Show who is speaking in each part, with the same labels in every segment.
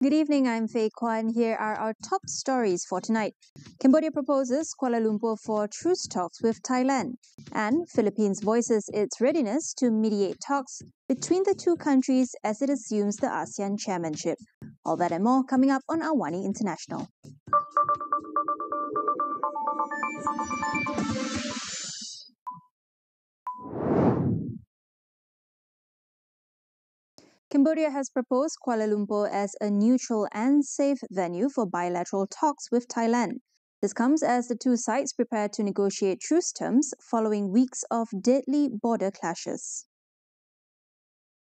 Speaker 1: Good evening, I'm Faye Kwan. Here are our top stories for tonight. Cambodia proposes Kuala Lumpur for truce talks with Thailand, and Philippines voices its readiness to mediate talks between the two countries as it assumes the ASEAN chairmanship. All that and more coming up on AWANI International. Cambodia has proposed Kuala Lumpur as a neutral and safe venue for bilateral talks with Thailand. This comes as the two sides prepare to negotiate truce terms following weeks of deadly border clashes.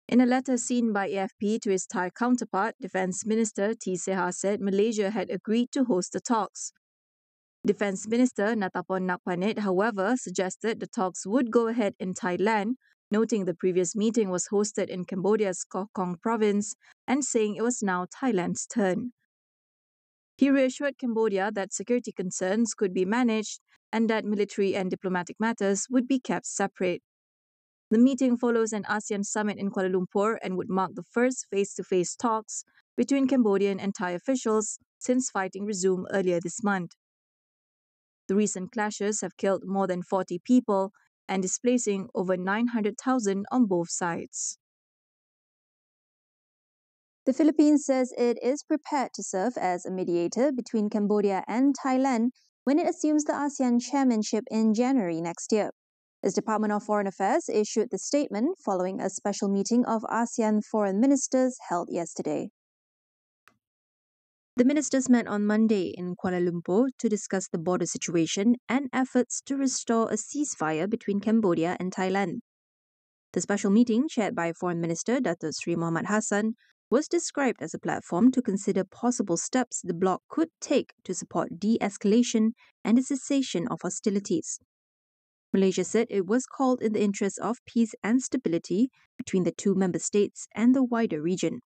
Speaker 1: In a letter seen by AFP to his Thai counterpart, Defence Minister T. Seha said Malaysia had agreed to host the talks. Defence Minister Natapon Nakpanit, however, suggested the talks would go ahead in Thailand, noting the previous meeting was hosted in Cambodia's Koh Kong province and saying it was now Thailand's turn. He reassured Cambodia that security concerns could be managed and that military and diplomatic matters would be kept separate. The meeting follows an ASEAN summit in Kuala Lumpur and would mark the first face-to-face talks between Cambodian and Thai officials since fighting resumed earlier this month. The recent clashes have killed more than 40 people and displacing over 900,000 on both sides. The Philippines says it is prepared to serve as a mediator between Cambodia and Thailand when it assumes the ASEAN chairmanship in January next year. Its Department of Foreign Affairs issued the statement following a special meeting of ASEAN foreign ministers held yesterday. The ministers met on Monday in Kuala Lumpur to discuss the border situation and efforts to restore a ceasefire between Cambodia and Thailand. The special meeting, chaired by Foreign Minister Datuk Sri Mohamad Hassan, was described as a platform to consider possible steps the bloc could take to support de-escalation and the cessation of hostilities. Malaysia said it was called in the interest of peace and stability between the two member states and the wider region.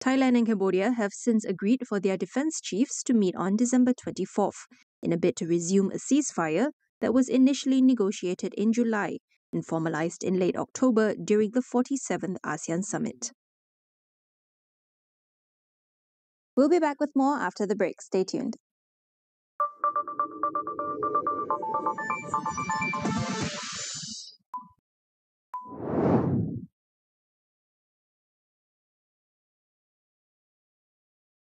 Speaker 1: Thailand and Cambodia have since agreed for their defence chiefs to meet on December 24th in a bid to resume a ceasefire that was initially negotiated in July and formalised in late October during the 47th ASEAN Summit. We'll be back with more after the break. Stay tuned.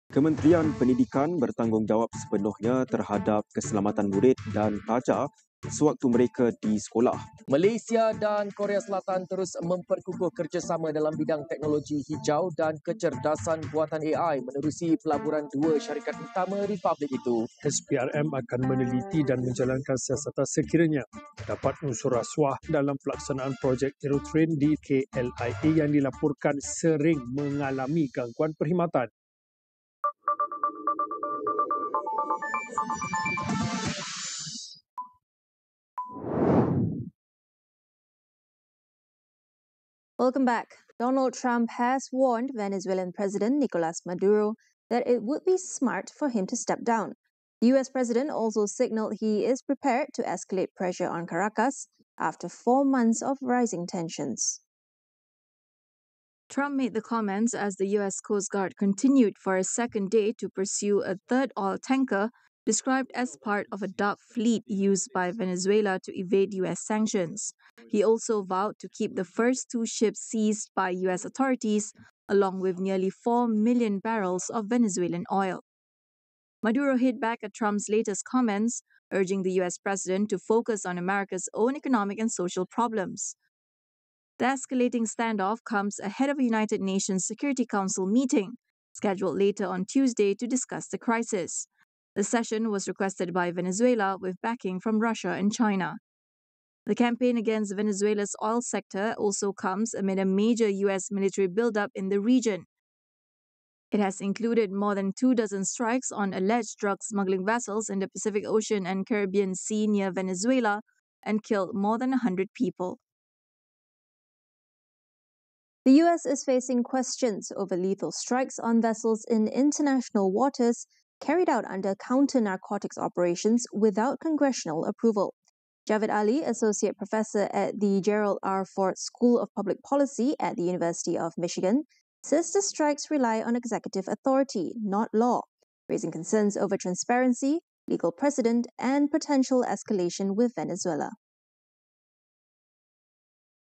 Speaker 2: Kementerian Pendidikan bertanggungjawab sepenuhnya terhadap keselamatan murid dan pelajar sewaktu mereka di sekolah.
Speaker 3: Malaysia dan Korea Selatan terus memperkukuh kerjasama dalam bidang teknologi hijau dan kecerdasan buatan AI menerusi pelaburan dua syarikat utama Republik itu.
Speaker 4: SPRM akan meneliti dan menjalankan siasatan sekiranya dapat unsur rasuah dalam pelaksanaan projek Aerotrain di KLIA yang dilaporkan sering mengalami gangguan perkhidmatan.
Speaker 1: Welcome back. Donald Trump has warned Venezuelan President Nicolas Maduro that it would be smart for him to step down. The US President also signaled he is prepared to escalate pressure on Caracas after 4 months of rising tensions. Trump made the comments as the US Coast Guard continued for a second day to pursue a third oil tanker described as part of a dark fleet used by Venezuela to evade US sanctions. He also vowed to keep the first 2 ships seized by US authorities, along with nearly 4 million barrels of Venezuelan oil. Maduro hit back at Trump's latest comments, urging the US president to focus on America's own economic and social problems. The escalating standoff comes ahead of a United Nations Security Council meeting, scheduled later on Tuesday to discuss the crisis. The session was requested by Venezuela with backing from Russia and China. The campaign against Venezuela's oil sector also comes amid a major U.S. military buildup in the region. It has included more than 24 strikes on alleged drug smuggling vessels in the Pacific Ocean and Caribbean Sea near Venezuela and killed more than 100 people. The US is facing questions over lethal strikes on vessels in international waters carried out under counter-narcotics operations without congressional approval. Javed Ali, Associate Professor at the Gerald R. Ford School of Public Policy at the University of Michigan, says the strikes rely on executive authority, not law, raising concerns over transparency, legal precedent, and potential escalation with Venezuela.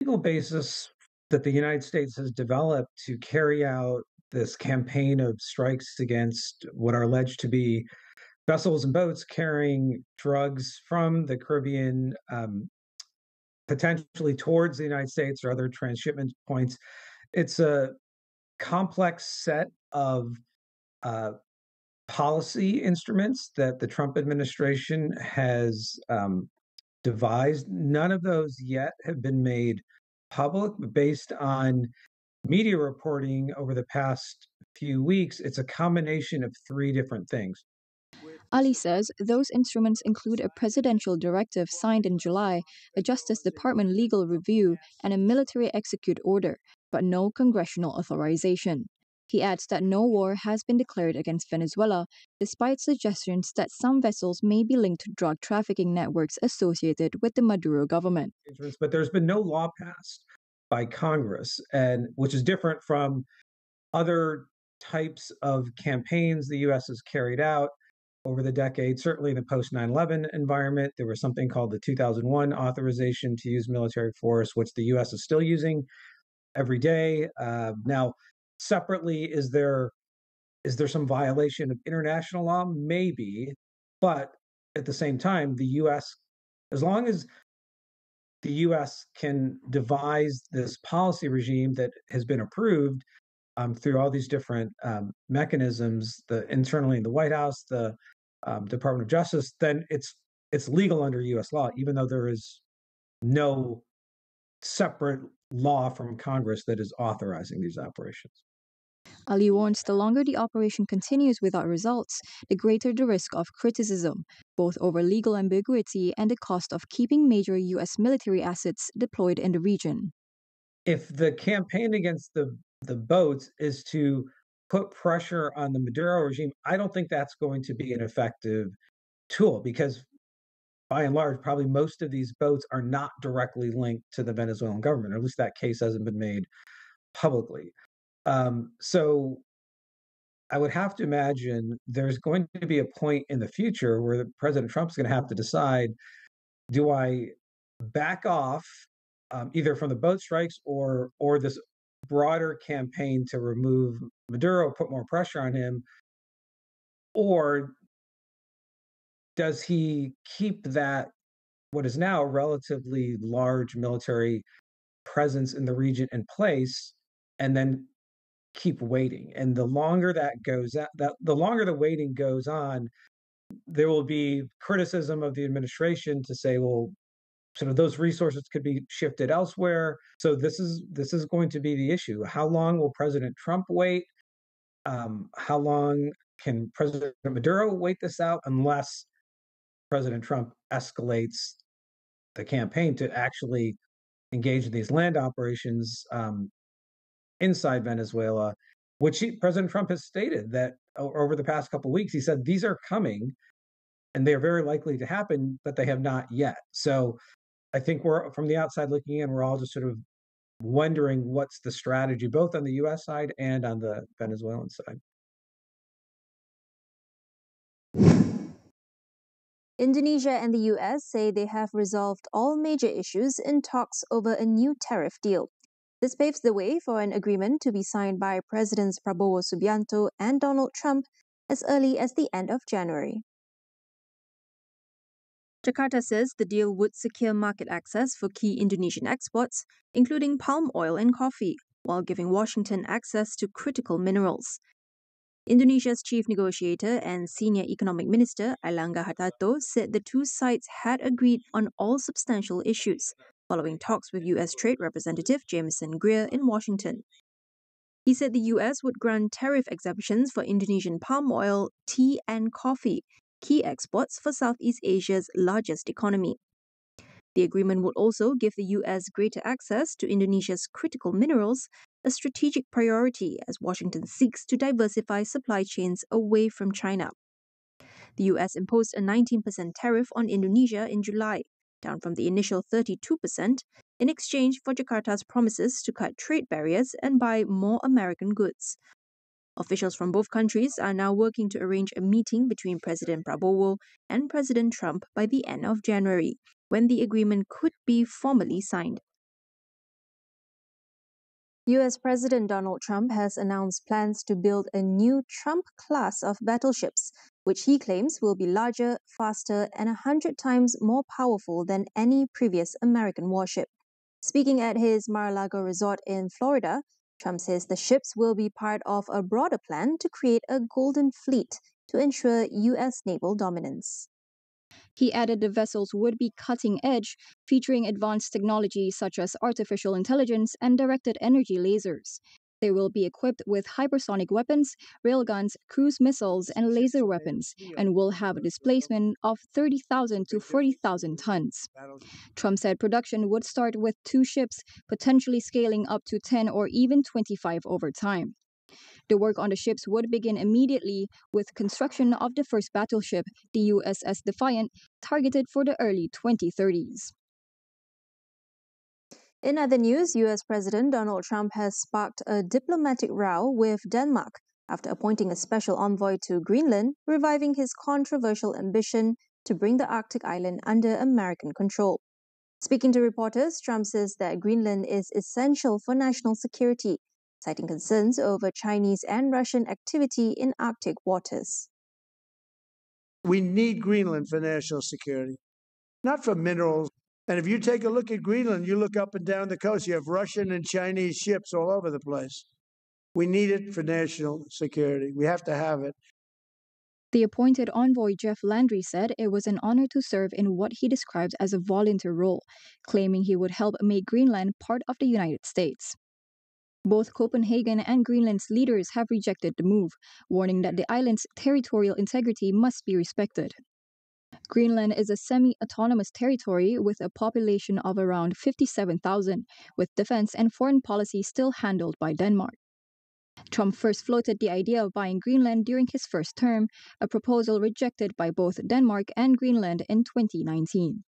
Speaker 5: Legal basis that the United States has developed to carry out this campaign of strikes against what are alleged to be vessels and boats carrying drugs from the Caribbean, potentially towards the United States or other transshipment points. It's a complex set of policy instruments that the Trump administration has devised. None of those yet have been made public, but based on media reporting over the past few weeks, it's a combination of three different things.
Speaker 6: Ali says those instruments include a presidential directive signed in July, a Justice Department legal review, and a military execute order, but no congressional authorization. He adds that no war has been declared against Venezuela, despite suggestions that some vessels may be linked to drug trafficking networks associated with the Maduro government.
Speaker 5: But there's been no law passed by Congress, and which is different from other types of campaigns the U.S. has carried out over the decade. Certainly in the post 9/11 environment, there was something called the 2001 authorization to use military force, which the U.S. is still using every day. Now, separately, is there some violation of international law? Maybe, but at the same time, the U.S., as long as the U.S. can devise this policy regime that has been approved through all these different mechanisms, internally in the White House, the Department of Justice, then it's legal under U.S. law, even though there is no separate law from Congress that is authorizing these operations.
Speaker 6: Ali warns the longer the operation continues without results, the greater the risk of criticism, both over legal ambiguity and the cost of keeping major U.S. military assets deployed in the region.
Speaker 5: If the campaign against the boats is to put pressure on the Maduro regime, I don't think that's going to be an effective tool, because by and large, probably most of these boats are not directly linked to the Venezuelan government, or at least that case hasn't been made publicly. So I would have to imagine there's going to be a point in the future where President Trump's going to have to decide, do I back off either from the boat strikes or this broader campaign to remove Maduro, put more pressure on him, or does he keep that, what is now a relatively large military presence in the region, in place, and then keep waiting? And the longer that goes, the longer the waiting goes on, there will be criticism of the administration to say, well, sort of those resources could be shifted elsewhere. So this is going to be the issue. How long will President Trump wait? How long can President Maduro wait this out, unless President Trump escalates the campaign to actually engage in these land operations inside Venezuela, which President Trump has stated that over the past couple of weeks, he said these are coming and they are very likely to happen, but they have not yet. So I think we're, from the outside looking in, we're all just sort of wondering what's the strategy, both on the U.S. side and on the Venezuelan side.
Speaker 1: Indonesia and the US say they have resolved all major issues in talks over a new tariff deal. This paves the way for an agreement to be signed by Presidents Prabowo Subianto and Donald Trump as early as the end of January. Jakarta says the deal would secure market access for key Indonesian exports, including palm oil and coffee, while giving Washington access to critical minerals. Indonesia's chief negotiator and senior economic minister, Airlangga Hartarto, said the two sides had agreed on all substantial issues, following talks with U.S. Trade Representative Jameson Greer in Washington. He said the U.S. would grant tariff exemptions for Indonesian palm oil, tea, and coffee, key exports for Southeast Asia's largest economy. The agreement would also give the U.S. greater access to Indonesia's critical minerals, a strategic priority as Washington seeks to diversify supply chains away from China. The US imposed a 19% tariff on Indonesia in July, down from the initial 32%, in exchange for Jakarta's promises to cut trade barriers and buy more American goods. Officials from both countries are now working to arrange a meeting between President Prabowo and President Trump by the end of January, when the agreement could be formally signed. US President Donald Trump has announced plans to build a new Trump class of battleships, which he claims will be larger, faster, and 100 times more powerful than any previous American warship. Speaking at his Mar-a-Lago resort in Florida, Trump says the ships will be part of a broader plan to create a golden fleet to ensure US naval dominance.
Speaker 6: He added the vessels would be cutting edge, featuring advanced technology such as artificial intelligence and directed energy lasers. They will be equipped with hypersonic weapons, railguns, cruise missiles, and laser weapons, and will have a displacement of 30,000 to 40,000 tons. Trump said production would start with 2 ships, potentially scaling up to 10 or even 25 over time. The work on the ships would begin immediately with construction of the first battleship, the USS Defiant, targeted for the early 2030s.
Speaker 1: In other news, US President Donald Trump has sparked a diplomatic row with Denmark after appointing a special envoy to Greenland, reviving his controversial ambition to bring the Arctic island under American control. Speaking to reporters, Trump says that Greenland is essential for national security, citing concerns over Chinese and Russian activity in Arctic waters.
Speaker 7: We need Greenland for national security, not for minerals. And if you take a look at Greenland, you look up and down the coast, you have Russian and Chinese ships all over the place. We need it for national security. We have to have it.
Speaker 6: The appointed envoy Jeff Landry said it was an honor to serve in what he described as a volunteer role, claiming he would help make Greenland part of the United States. Both Copenhagen and Greenland's leaders have rejected the move, warning that the island's territorial integrity must be respected. Greenland is a semi-autonomous territory with a population of around 57,000, with defense and foreign policy still handled by Denmark. Trump first floated the idea of buying Greenland during his first term, a proposal rejected by both Denmark and Greenland in 2019.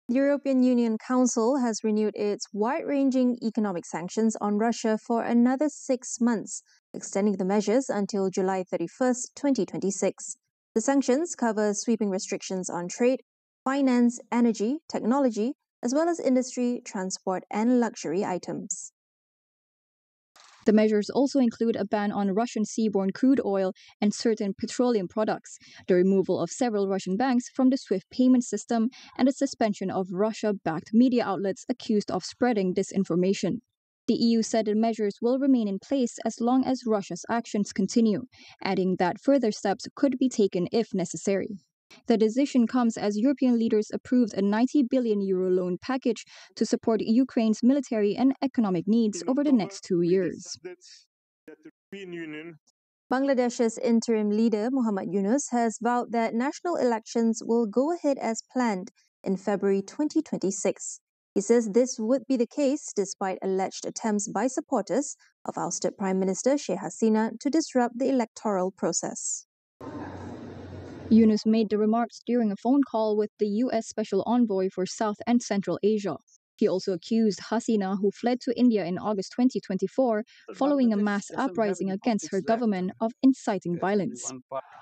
Speaker 1: The European Union Council has renewed its wide-ranging economic sanctions on Russia for another 6 months, extending the measures until July 31st, 2026. The sanctions cover sweeping restrictions on trade, finance, energy, technology, as well as industry, transport, and luxury items.
Speaker 6: The measures also include a ban on Russian seaborne crude oil and certain petroleum products, the removal of several Russian banks from the SWIFT payment system, and the suspension of Russia-backed media outlets accused of spreading disinformation. The EU said the measures will remain in place as long as Russia's actions continue, adding that further steps could be taken if necessary. The decision comes as European leaders approved a €90 billion loan package to support Ukraine's military and economic needs over the next 2 years.
Speaker 1: Bangladesh's interim leader, Muhammad Yunus, has vowed that national elections will go ahead as planned in February 2026. He says this would be the case despite alleged attempts by supporters of ousted Prime Minister Sheikh Hasina to disrupt the electoral process.
Speaker 6: Yunus made the remarks during a phone call with the U.S. Special Envoy for South and Central Asia. He also accused Hasina, who fled to India in August 2024 following a mass uprising against her government, of inciting violence.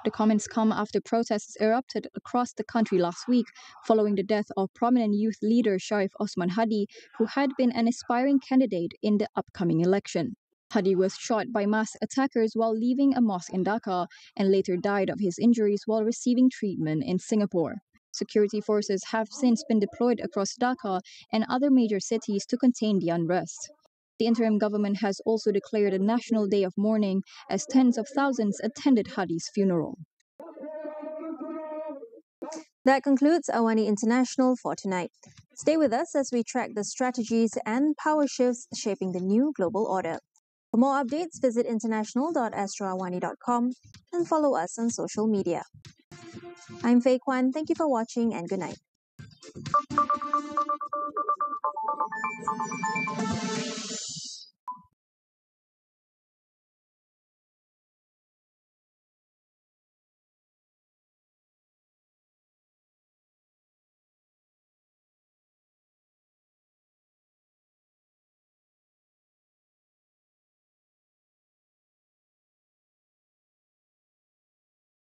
Speaker 6: The comments come after protests erupted across the country last week following the death of prominent youth leader Sharif Osman Hadi, who had been an aspiring candidate in the upcoming election. Hadi was shot by mass attackers while leaving a mosque in Dhaka and later died of his injuries while receiving treatment in Singapore. Security forces have since been deployed across Dhaka and other major cities to contain the unrest. The interim government has also declared a national day of mourning as tens of thousands attended Hadi's funeral.
Speaker 1: That concludes AWANI International for tonight. Stay with us as we track the strategies and power shifts shaping the new global order. For more updates, visit international.astroawani.com and follow us on social media. I'm Faye Kwan. Thank you for watching and good night.